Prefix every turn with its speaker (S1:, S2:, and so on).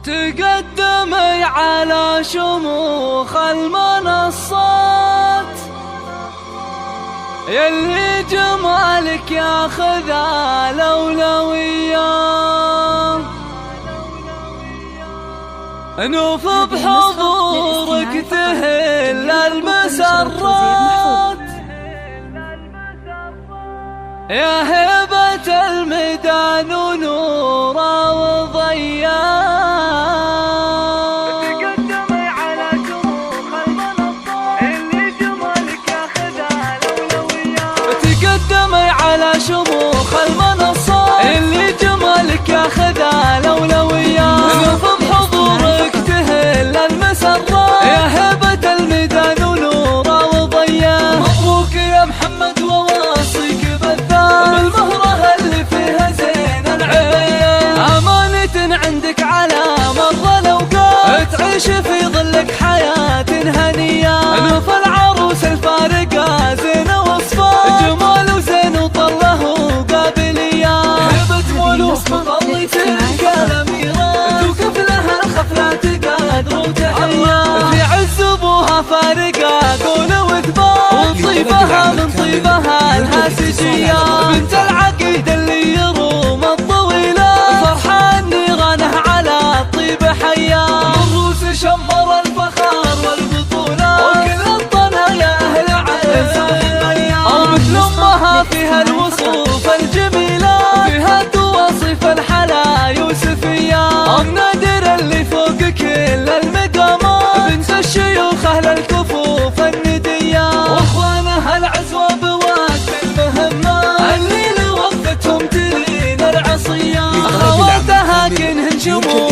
S1: تقدمي على شموخ المنصات، يلي جمالك ياخذ الأولوية. نوف بحضورك تهل المسرات، يا هبة الميدان ونورا وضياء.
S2: تقدمي على شموخ المنصات، اللي جمالك ياخذ الأولويات.
S1: تقدمي على شموخ المنصات، اللي جمالك ياخذ الأولويات. نوف بحضورك تهل المسرات، يا هبة الميدان ونورا وضياء. مبروك يا محمد وواصيك بالمهرة اللي فيها زين العين، أمانة عندك على مر الأوقات، تعيش في ظلك حياة هنية. نوف العروس الفارقة زين وصفات، جمال وزين وطله وقابلية. هبة ملوك مظلي تلك الأميرات، توقف لها الخفلات قدر وتحية. في عز أبوها فارقة قول وثبات، وطيبها من طيبها الهاسجية. بنت العقيد اللي يروم الطويلة، فرحان نيرانه على الطيب حيا. الروس شمر الفخار والبطولة، وكل الطنا يا أهل عز أو مثل أمها فيها الوصوف الجميلة، فيها تواصف الحلا يوسفية. النادر اللي فوق كل المقامات، بنت الشيوخ أهل الكفوف الندية. واخوانها العزوة بوقت المهمات، اللي لوقتهم تلين العصية. أخواتها كنهن شموع